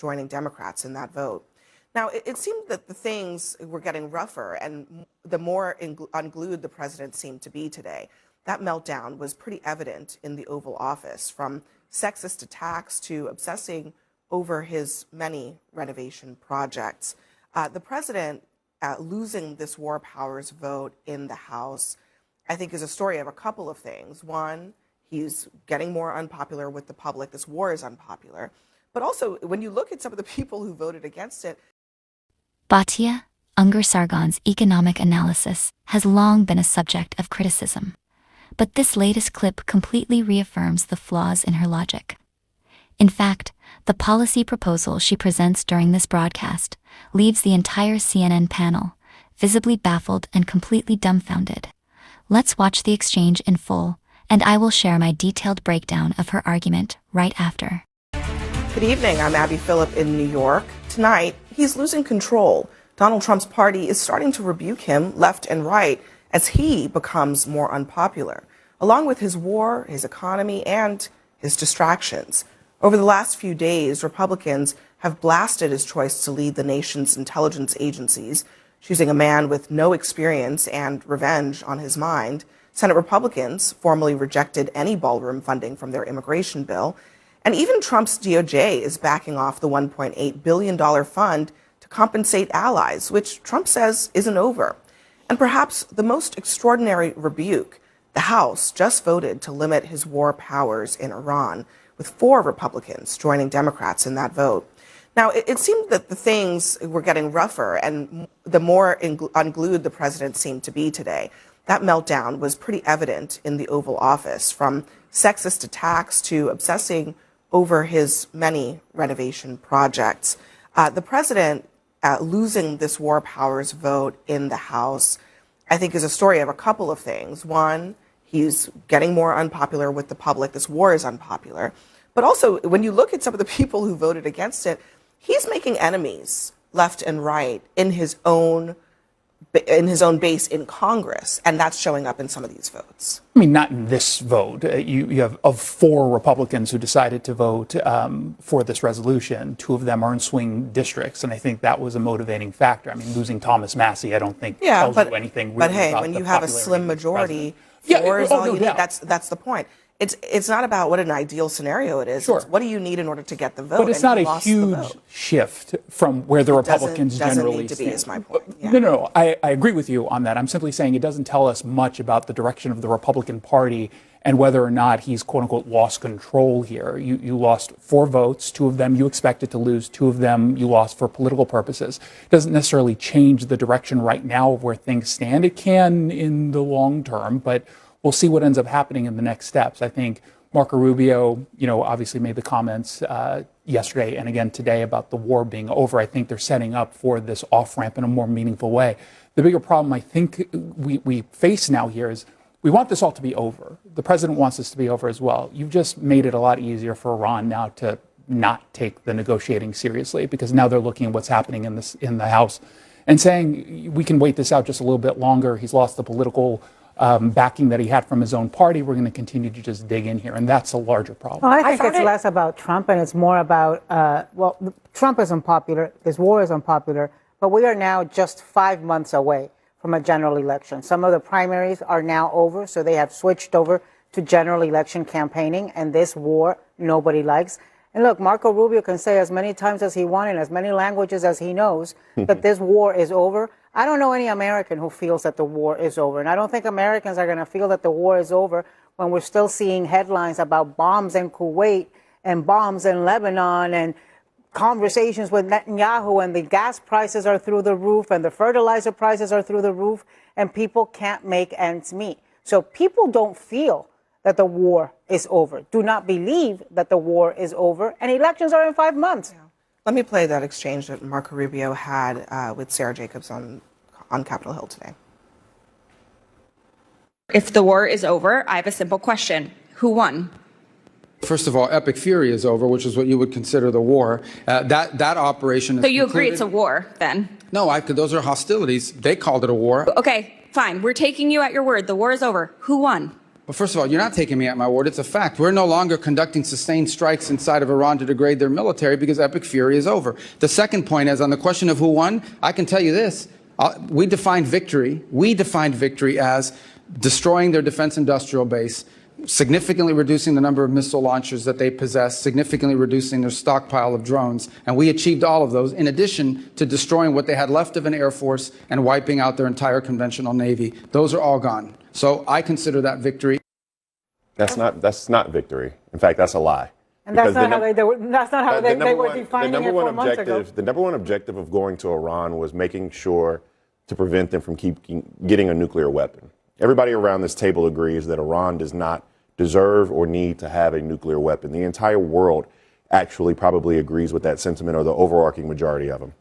joining Democrats in that vote. Now, it seemed that the things were getting rougher, and the more unglued the president seemed to be today. That meltdown was pretty evident in the Oval Office, from sexist attacks to obsessing over his many renovation projects. The president losing this war powers vote in the House, I think, is a story of a couple of things. One, he's getting more unpopular with the public. This war is unpopular. But also, when you look at some of the people who voted against it. Batya Ungar-Sargon's economic analysis has long been a subject of criticism. But this latest clip completely reaffirms the flaws in her logic. In fact, the policy proposal she presents during this broadcast leaves the entire CNN panel visibly baffled and completely dumbfounded. Let's watch the exchange in full, and I will share my detailed breakdown of her argument right after. Good evening, I'm Abby Phillip in New York. Tonight, he's losing control. Donald Trump's party is starting to rebuke him left and right as he becomes more unpopular, along with his war, his economy, and his distractions. Over the last few days, Republicans have blasted his choice to lead the nation's intelligence agencies, choosing a man with no experience and revenge on his mind. Senate Republicans formally rejected any ballroom funding from their immigration bill. And even Trump's DOJ is backing off the $1.8 billion fund to compensate allies, which Trump says isn't over. And perhaps the most extraordinary rebuke, the House just voted to limit his war powers in Iran, with 4 Republicans joining Democrats in that vote. Now, it seemed that the things were getting rougher, and the more unglued the president seemed to be today. That meltdown was pretty evident in the Oval Office, from sexist attacks to obsessing over his many renovation projects. The president losing this war powers vote in the House, I think, is a story of a couple of things. One, he's getting more unpopular with the public. This war is unpopular. But also, when you look at some of the people who voted against it, he's making enemies left and right in his own base in Congress, and that's showing up in some of these votes. I mean, not in this vote. You have, of 4 Republicans who decided to vote for this resolution, 2 of them are in swing districts, and I think that was a motivating factor. I mean, losing Thomas Massey, I don't think tells you anything really But hey, about when the you have a popularity slim of the majority, president. 4 is all you need. Yeah. That's the point. It's not about what an ideal scenario it is. Sure. It's what do you need in order to get the vote? But it's not a huge shift from where the Republicans generally need to be, is my point. Yeah. No, I agree with you on that. I'm simply saying it doesn't tell us much about the direction of the Republican Party and whether or not he's, quote unquote, lost control here. You lost 4 votes. 2 of them you expected to lose. 2 of them you lost for political purposes. It doesn't necessarily change the direction right now of where things stand. It can in the long term, but we'll see what ends up happening in the next steps. I think Marco Rubio, obviously made the comments yesterday and again today about the war being over. I think they're setting up for this off-ramp in a more meaningful way. The bigger problem I think we face now here is we want this all to be over. The president wants this to be over as well. You've just made it a lot easier for Iran now to not take the negotiating seriously, because now they're looking at what's happening in the House and saying we can wait this out just a little bit longer. He's lost the political backing that he had from his own party. We're going to continue to just dig in here, and that's a larger problem. Well, I think it's less about Trump, and it's more about, Trump is unpopular, this war is unpopular, but we are now just 5 months away from a general election. Some of the primaries are now over, so they have switched over to general election campaigning, and this war nobody likes. And look, Marco Rubio can say as many times as he wants in as many languages as he knows that this war is over. I don't know any American who feels that the war is over. And I don't think Americans are going to feel that the war is over when we're still seeing headlines about bombs in Kuwait and bombs in Lebanon and conversations with Netanyahu, and the gas prices are through the roof and the fertilizer prices are through the roof, and people can't make ends meet. So people don't feel that the war is over, do not believe that the war is over, and elections are in 5 months. Yeah. Let me play that exchange that Marco Rubio had with Sarah Jacobs on Capitol Hill today. If the war is over, I have a simple question. Who won? First of all, epic fury is over, which is what you would consider the war. That operation is So you agree concluded. it's a war, then? No, those are hostilities. They called it a war. Okay, fine. We're taking you at your word. The war is over. Who won? But first of all, you're not taking me at my word. It's a fact. We're no longer conducting sustained strikes inside of Iran to degrade their military because epic fury is over. The second point is on the question of who won, I can tell you this. We defined victory as destroying their defense industrial base, significantly reducing the number of missile launchers that they possess, significantly reducing their stockpile of drones. And we achieved all of those in addition to destroying what they had left of an air force and wiping out their entire conventional navy. Those are all gone. So I consider that victory. That's not victory. In fact, that's a lie. And that's not how they were defining it 4 months ago. The number one objective of going to Iran was making sure to prevent them from getting a nuclear weapon. Everybody around this table agrees that Iran does not deserve or need to have a nuclear weapon. The entire world actually probably agrees with that sentiment, or the overarching majority of them.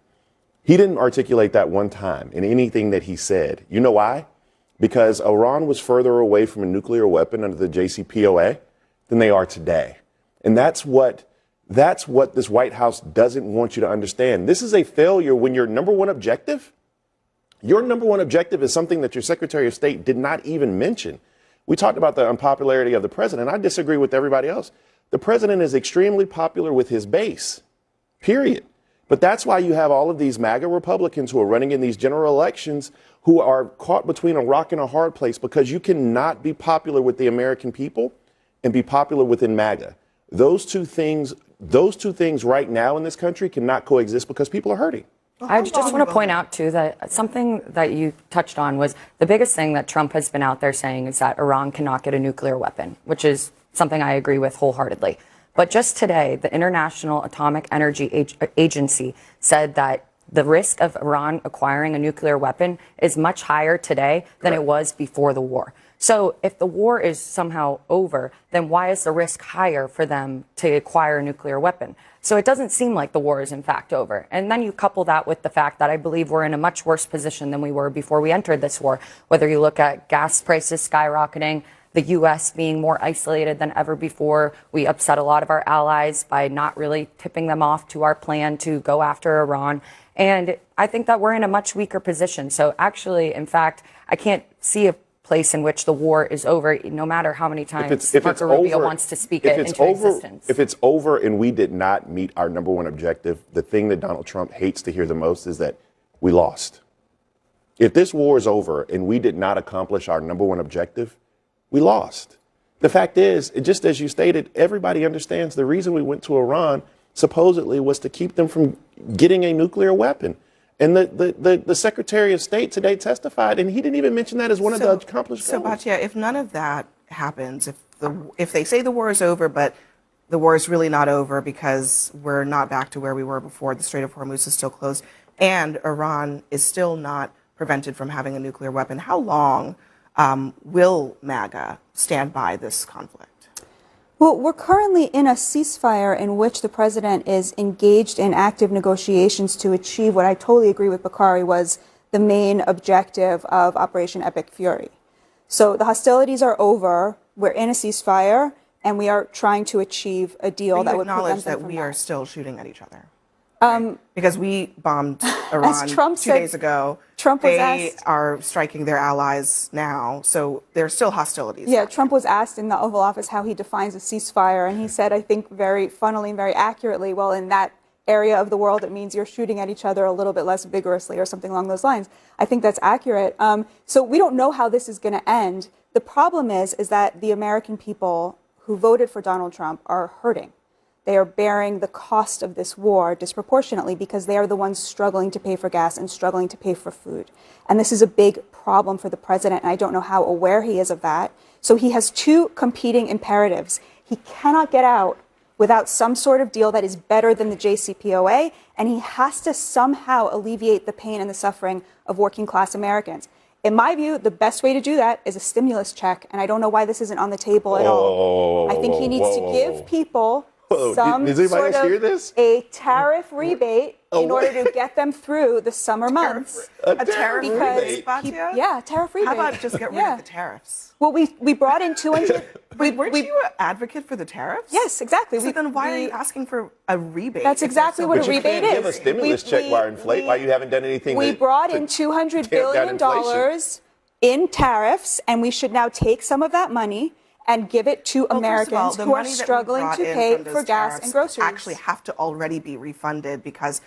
He didn't articulate that one time in anything that he said. You know why? Because Iran was further away from a nuclear weapon under the JCPOA than they are today. And that's what this White House doesn't want you to understand. This is a failure when your number one objective is something that your Secretary of State did not even mention. We talked about the unpopularity of the president. I disagree with everybody else. The president is extremely popular with his base, period. But that's why you have all of these MAGA Republicans who are running in these general elections who are caught between a rock and a hard place, because you cannot be popular with the American people and be popular within MAGA. Those two things right now in this country cannot coexist because people are hurting. I just want to point out, too, that something that you touched on was the biggest thing that Trump has been out there saying is that Iran cannot get a nuclear weapon, which is something I agree with wholeheartedly. But just today, the International Atomic Energy Agency said that the risk of Iran acquiring a nuclear weapon is much higher today than it was before the war. So if the war is somehow over, then why is the risk higher for them to acquire a nuclear weapon? So it doesn't seem like the war is in fact over. And then you couple that with the fact that I believe we're in a much worse position than we were before we entered this war. Whether you look at gas prices skyrocketing, the U.S. being more isolated than ever before. We upset a lot of our allies by not really tipping them off to our plan to go after Iran. And I think that we're in a much weaker position. So actually, in fact, I can't see a place in which the war is over, no matter how many times Marco Rubio wants to speak it into existence. If it's over and we did not meet our number one objective, the thing that Donald Trump hates to hear the most is that we lost. If this war is over and we did not accomplish our number one objective, we lost. The fact is, just as you stated, everybody understands the reason we went to Iran supposedly was to keep them from getting a nuclear weapon. And the Secretary of State today testified, and he didn't even mention that as one of the accomplished goals. So, Batya, if none of that happens, if they say the war is over, but the war is really not over because we're not back to where we were before, the Strait of Hormuz is still closed, and Iran is still not prevented from having a nuclear weapon, how long will MAGA stand by this conflict? Well, we're currently in a ceasefire in which the president is engaged in active negotiations to achieve what I totally agree with Bakari was the main objective of Operation Epic Fury. So the hostilities are over, we're in a ceasefire, and we are trying to achieve a deal that would prevent them from we are still shooting at each other. Because we bombed Iran 2 days ago. They are striking their allies now, so there's still hostilities. Yeah, Trump was asked in the Oval Office how he defines a ceasefire, and he said, I think very funnily and very accurately, well, in that area of the world, it means you're shooting at each other a little bit less vigorously or something along those lines. I think that's accurate. So we don't know how this is going to end. The problem is that the American people who voted for Donald Trump are hurting. They are bearing the cost of this war disproportionately because they are the ones struggling to pay for gas and struggling to pay for food. And this is a big problem for the president, and I don't know how aware he is of that. So he has two competing imperatives. He cannot get out without some sort of deal that is better than the JCPOA, and he has to somehow alleviate the pain and the suffering of working class Americans. In my view, the best way to do that is a stimulus check, and I don't know why this isn't on the table at all. I think he needs to give people some sort of a tariff rebate in order to get them through the summer months. A tariff rebate? Yeah, tariff rebate. How about just get rid of the tariffs? Well, we brought in 200. Weren't you an advocate for the tariffs? Yes, exactly. So then why are you asking for a rebate? That's exactly what a rebate is. Give a stimulus check why you haven't done anything. We brought in $200 billion in tariffs, and we should now take some of that money and give it to Well, first of all, Americans the who are money that we struggling brought to in pay from those for gas tariffs and groceries. actually have to already be refunded because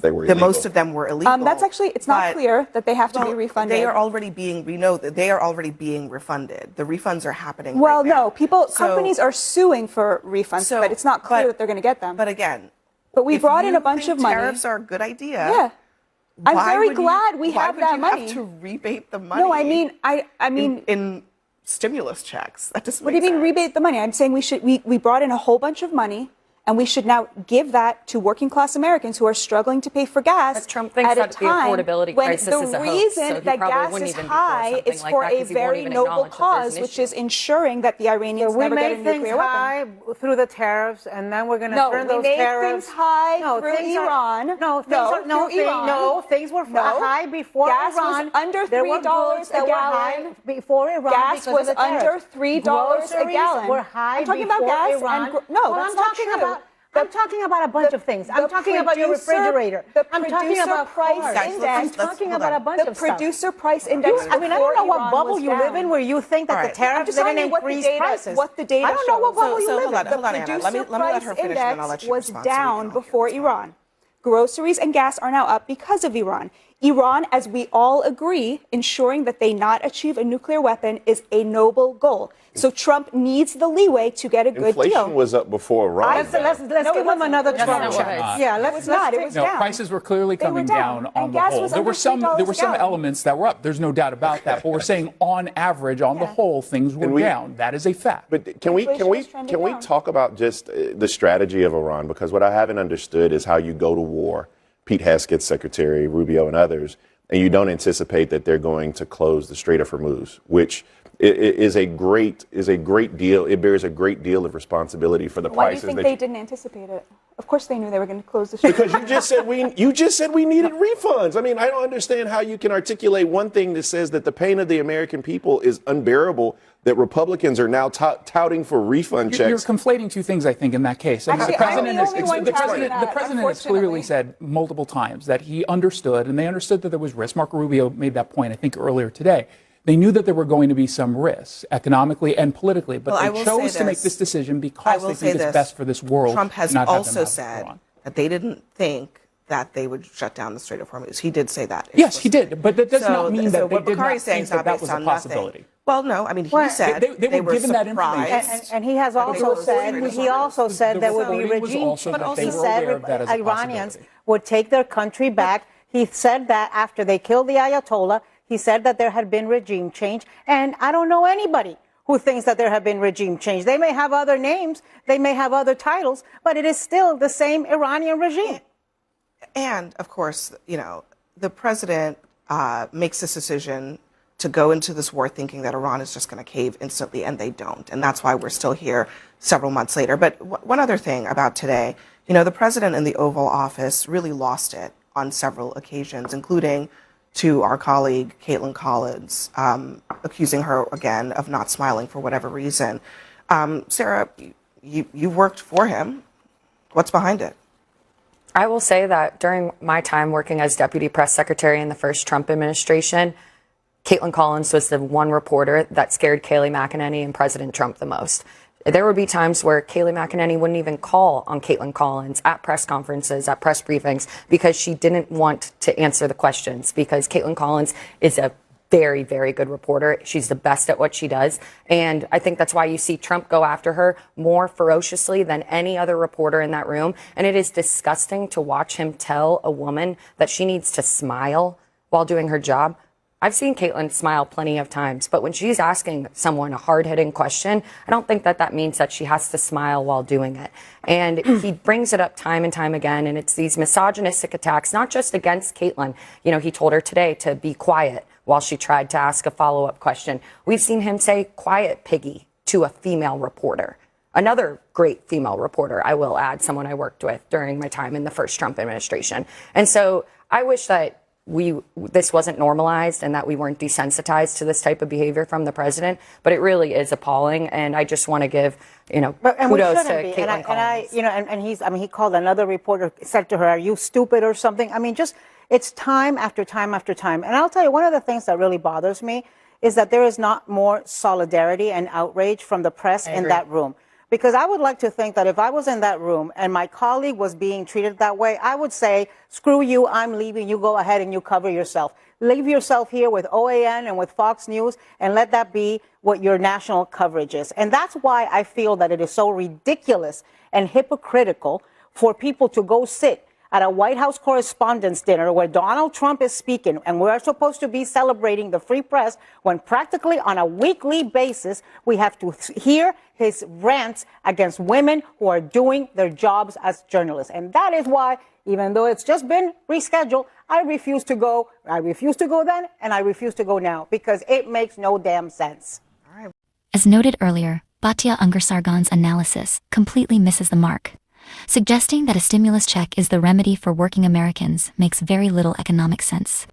They were illegal. most of them were illegal. That's actually, it's not But- clear that they have to be well, refunded. They are already being, we know that they are already being refunded. The refunds are happening. Well, right now. no, So- companies are suing for refunds, but it's not clear that they're going to get them. But again, But we if brought in you a bunch think of money. Tariffs are a good idea. Yeah. I'm why very would you- glad we why have would that you money. Have to rebate the money. No, I mean, in stimulus checks. That doesn't. what do you make mean sense. rebate the money? I'm saying we brought in a whole bunch of money, and we should now give that to working class Americans who are struggling to pay for gas. But Trump thinks at a that the time affordability when crisis the is a hoax, reason so he that probably gas wouldn't is even be for high something is like for that, a 'cause he won't very even noble acknowledge that there's cause, an which issue. is ensuring that the Iranians we never get a made things nuclear weapon. high through the tariffs, and then we're going to No, turn we those made tariffs. things high through things are- Iran. No, things No, are, no, through Iran. no, things were No. high before Gas was Iran. under There were $3 goods a that were gallon. high before Iran. Gas because was of the tariffs. under $3 a Groceries gallon. were high I'm talking about before gas and Iran. no, Well, that's I'm not talking true. about. I'm talking about a bunch of things. I'm talking about your refrigerator. The I'm talking producer about price cars. Guys, index. let's- I'm talking hold about on. a bunch The of stuff. producer price index. I mean, I don't know what bubble you live in where you think that All the right. tariffs I'm just telling didn't you what the increase data, prices. what the data I don't know what shows. bubble you live hold on, in. hold on, Anna. Let me let her finish, and then I'll let you was respond so we can down all before hear. Iran. Groceries and gas are now up because of Iran. Iran, as we all agree, ensuring that they not achieve a nuclear weapon is a noble goal. So Trump needs the leeway to get a good Inflation deal. was up before Iran. Let's though. give him another That's Trump not what check. it is. Yeah, It let's was not. It was No, down. prices were clearly They were coming down, down and on the gas whole. was There under were some $3 a elements that were up. There's no doubt about that. But we're saying on average, on the whole, things were And we- down. That is a fact. But can we Inflation was trending down. talk about just the strategy of Iran? Because what I haven't understood is how you go to war. Pete Heskett's secretary, Rubio, and others, and you don't anticipate that they're going to close the Strait of Hormuz, which is a great deal. It bears a great deal of responsibility for the Why do you prices think that they didn't anticipate it? Of course they knew they were going to close the street. because you just said we needed refunds. I mean, I don't understand how you can articulate one thing that says that the pain of the American people is unbearable, that Republicans are now touting for refund You're checks. conflating two things, I think, in that case. I mean, Actually, the president, I'm the only one touting the that, president has clearly unfortunately. said multiple times that he understood, and they understood that there was risk. Marco Rubio made that point, I think, earlier today. They knew that there were going to be some risks economically and politically, but Well, I they will chose say to make this. this decision I because will they say think it's this. best for this world. Trump has not have them also have said Iran. that they didn't think that they would shut down the Strait of Hormuz. He did say that. Yes, he did, but that does not mean that they what did not Bakari's saying think is not that based was a on possibility. nothing. Well, no, I mean, he Well, said they were given that surprised. information. And he has also were said worried he also said The there would be reporting was regime also change. that they He were said aware of that as a Iranians possibility. would take their country back. He said that after they killed the Ayatollah, he said that there had been regime change. And I don't know anybody who thinks that there have been regime change. They may have other names, they may have other titles, but it is still the same Iranian regime. And of course, you know, the president makes this decision to go into this war thinking that Iran is just going to cave instantly, and they don't. And that's why we're still here several months later. But one other thing about today, you know, the president in the Oval Office really lost it on several occasions, including to our colleague, Caitlin Collins, accusing her again of not smiling for whatever reason. Sarah, you worked for him. What's behind it? I will say that during my time working as deputy press secretary in the first Trump administration, Caitlin Collins was the one reporter that scared Kayleigh McEnany and President Trump the most. There would be times where Kayleigh McEnany wouldn't even call on Caitlin Collins at press conferences, at press briefings, because she didn't want to answer the questions, because Caitlin Collins is a very, very good reporter. She's the best at what she does. And I think that's why you see Trump go after her more ferociously than any other reporter in that room. And it is disgusting to watch him tell a woman that she needs to smile while doing her job. I've seen Caitlin smile plenty of times, but when she's asking someone a hard-hitting question, I don't think that means that she has to smile while doing it. And he brings it up time and time again, and it's these misogynistic attacks, not just against Caitlin. You know, he told her today to be quiet while she tried to ask a follow-up question. We've seen him say, "Quiet, piggy," to a female reporter. Another great female reporter, I will add, someone I worked with during my time in the first Trump administration. And so I wish that this wasn't normalized and that we weren't desensitized to this type of behavior from the president, but it really is appalling. And I just want to give, kudos to Caitlin Collins. He called another reporter, said to her, "Are you stupid or something?" I mean, it's time after time after time. And I'll tell you, one of the things that really bothers me is that there is not more solidarity and outrage from the press in that room. Because I would like to think that if I was in that room and my colleague was being treated that way, I would say, screw you, I'm leaving, you go ahead and you cover yourself. Leave yourself here with OAN and with Fox News and let that be what your national coverage is. And that's why I feel that it is so ridiculous and hypocritical for people to go sit at a White House Correspondents' Dinner where Donald Trump is speaking, and we're supposed to be celebrating the free press, when practically on a weekly basis we have to hear his rants against women who are doing their jobs as journalists. And that is why, even though it's just been rescheduled, I refuse to go. I refuse to go then, and I refuse to go now, because it makes no damn sense. As noted earlier, Batya Ungar-Sargon's analysis completely misses the mark. Suggesting that a stimulus check is the remedy for working Americans makes very little economic sense.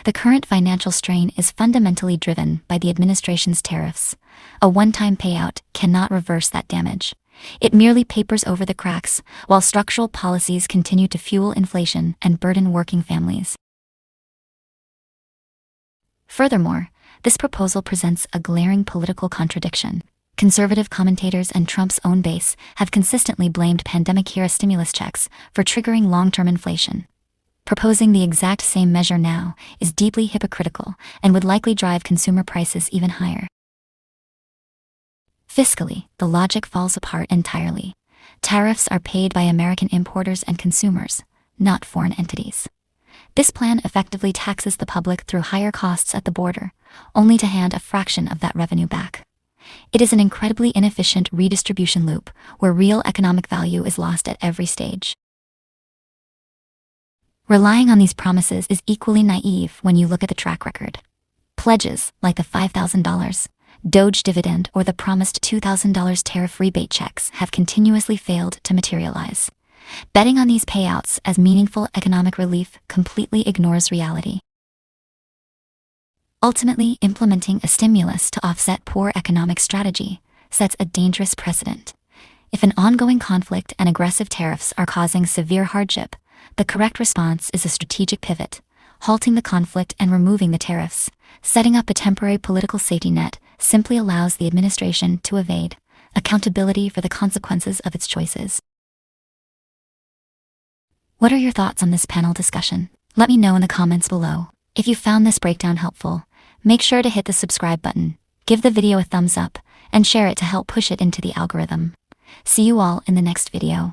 The current financial strain is fundamentally driven by the administration's tariffs. A one-time payout cannot reverse that damage. It merely papers over the cracks, while structural policies continue to fuel inflation and burden working families. Furthermore, this proposal presents a glaring political contradiction. Conservative commentators and Trump's own base have consistently blamed pandemic-era stimulus checks for triggering long-term inflation. Proposing the exact same measure now is deeply hypocritical and would likely drive consumer prices even higher. Fiscally, the logic falls apart entirely. Tariffs are paid by American importers and consumers, not foreign entities. This plan effectively taxes the public through higher costs at the border, only to hand a fraction of that revenue back. It is an incredibly inefficient redistribution loop where real economic value is lost at every stage. Relying on these promises is equally naive when you look at the track record. Pledges, like the $5,000 Doge dividend or the promised $2,000 tariff rebate checks, have continuously failed to materialize. Betting on these payouts as meaningful economic relief completely ignores reality. Ultimately, implementing a stimulus to offset poor economic strategy sets a dangerous precedent. If an ongoing conflict and aggressive tariffs are causing severe hardship, the correct response is a strategic pivot, halting the conflict and removing the tariffs. Setting up a temporary political safety net simply allows the administration to evade accountability for the consequences of its choices. What are your thoughts on this panel discussion? Let me know in the comments below. If you found this breakdown helpful, make sure to hit the subscribe button, give the video a thumbs up, and share it to help push it into the algorithm. See you all in the next video.